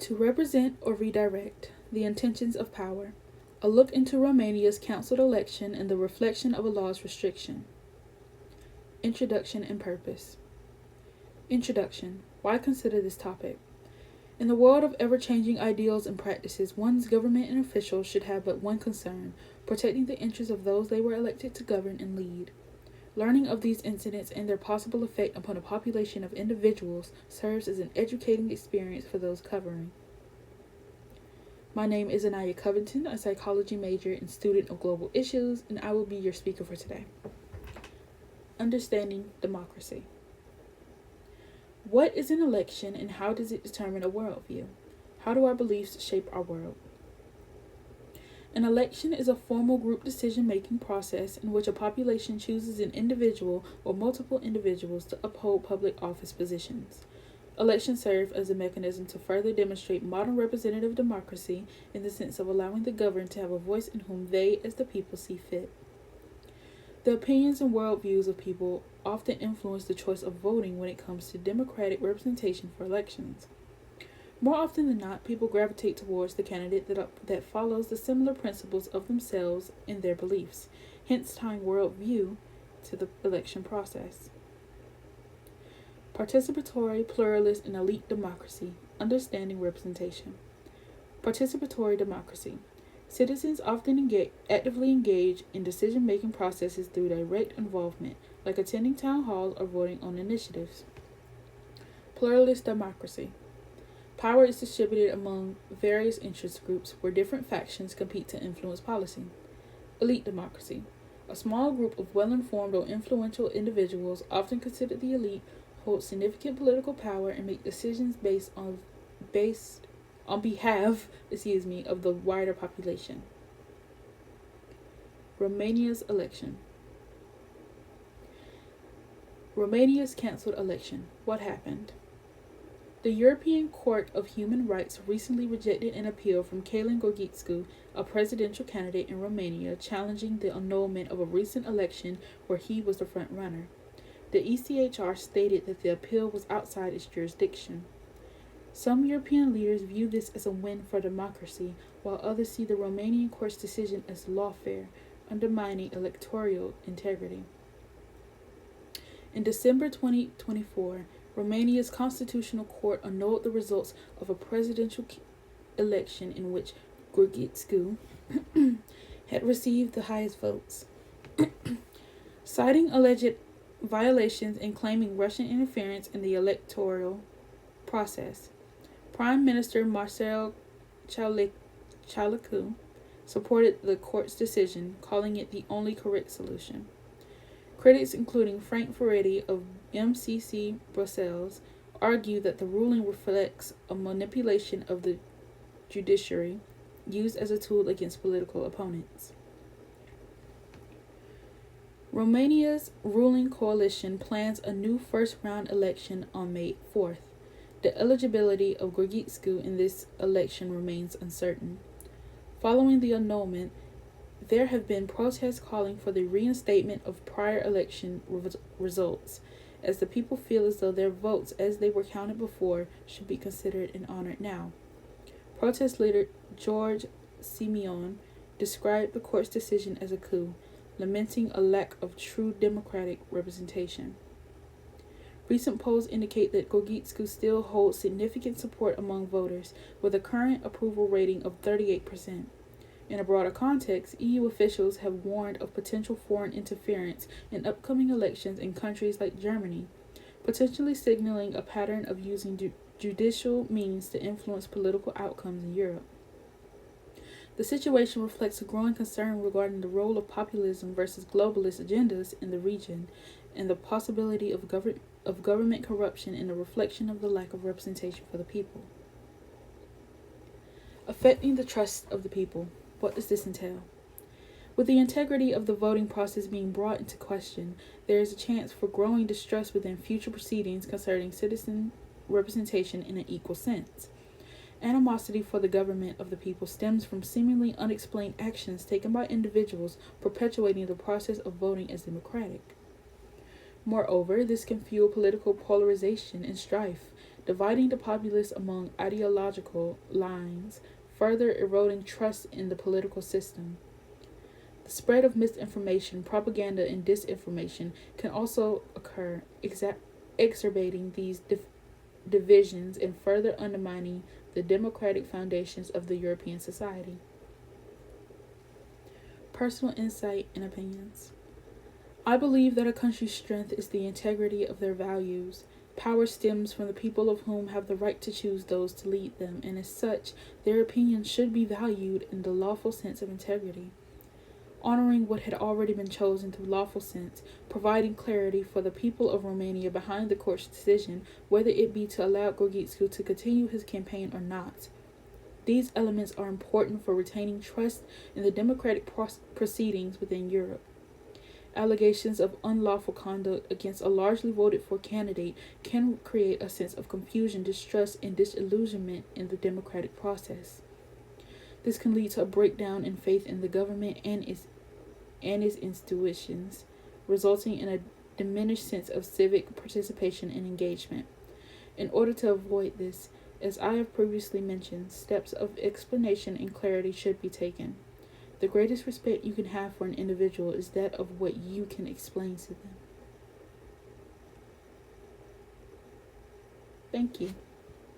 To represent or redirect the intentions of power. A look into Romania's council election and the reflection of a law's restriction. Introduction and purpose. Introduction. Why consider this topic? In the world of ever-changing ideals and practices, one's government and officials should have but one concern: protecting the interests of those they were elected to govern and lead. Learning of these incidents and their possible effect upon a population of individuals serves as an educating experience for those covering. My name is Aniyah Covington, a psychology major and student of global issues, and I will be your speaker for today. Understanding democracy. What is an election and how does it determine a worldview? How do our beliefs shape our world? An election is a formal group decision-making process in which a population chooses an individual or multiple individuals to uphold public office positions. Elections serve as a mechanism to further demonstrate modern representative democracy in the sense of allowing the governed to have a voice in whom they, as the people, see fit. The opinions and worldviews of people often influence the choice of voting when it comes to democratic representation for elections. More often than not, people gravitate towards the candidate that follows the similar principles of themselves and their beliefs, hence tying worldview to the election process. Participatory, pluralist, and elite democracy. Understanding representation. Participatory democracy. Citizens often actively engage in decision-making processes through direct involvement, like attending town hall or voting on initiatives. Pluralist democracy. Power is distributed among various interest groups where different factions compete to influence policy. Elite democracy. A small group of well-informed or influential individuals, often considered the elite, hold significant political power and make decisions based on behalf of the wider population. Romania's election. Romania's cancelled election. What happened? The European Court of Human Rights recently rejected an appeal from Călin Gorghițu, a presidential candidate in Romania, challenging the annulment of a recent election where he was the front runner. The ECHR stated that the appeal was outside its jurisdiction. Some European leaders view this as a win for democracy, while others see the Romanian court's decision as lawfare, undermining electoral integrity. In December 2024, Romania's constitutional court annulled the results of a presidential election in which Gorghițu had received the highest votes. Citing alleged violations and claiming Russian interference in the electoral process, Prime Minister Marcel Ciolacu supported the court's decision, calling it the only correct solution. Critics, including Frank Ferretti of MCC Brussels, argue that the ruling reflects a manipulation of the judiciary used as a tool against political opponents. Romania's ruling coalition plans a new first-round election on May 4th. The eligibility of Gorghițu in this election remains uncertain. Following the annulment, there have been protests calling for the reinstatement of prior election results, as the people feel as though their votes, as they were counted before, should be considered and honored now. Protest leader George Simeon described the court's decision as a coup, lamenting a lack of true democratic representation. Recent polls indicate that Gorghițu still holds significant support among voters, with a current approval rating of 38%. In a broader context, EU officials have warned of potential foreign interference in upcoming elections in countries like Germany, potentially signaling a pattern of using judicial means to influence political outcomes in Europe. The situation reflects a growing concern regarding the role of populism versus globalist agendas in the region, and the possibility of government corruption and a reflection of the lack of representation for the people. Affecting the trust of the people. What does this entail? With the integrity of the voting process being brought into question, there is a chance for growing distrust within future proceedings concerning citizen representation in an equal sense. Animosity for the government of the people stems from seemingly unexplained actions taken by individuals perpetuating the process of voting as democratic. Moreover, this can fuel political polarization and strife, dividing the populace along ideological lines, further eroding trust in the political system. The spread of misinformation, propaganda, and disinformation can also occur, exacerbating these divisions and further undermining the democratic foundations of the European society. Personal insight and opinions. I believe that a country's strength is the integrity of their values. Power stems from the people of whom have the right to choose those to lead them, and as such, their opinions should be valued in the lawful sense of integrity. Honoring what had already been chosen through lawful sense, providing clarity for the people of Romania behind the court's decision whether it be to allow Gorgitscu to continue his campaign or not. These elements are important for retaining trust in the democratic proceedings within Europe. Allegations of unlawful conduct against a largely voted for candidate can create a sense of confusion, distrust, and disillusionment in the democratic process. This can lead to a breakdown in faith in the government and its institutions, resulting in a diminished sense of civic participation and engagement. In order to avoid this, as I have previously mentioned, steps of explanation and clarity should be taken. The greatest respect you can have for an individual is that of what you can explain to them. Thank you.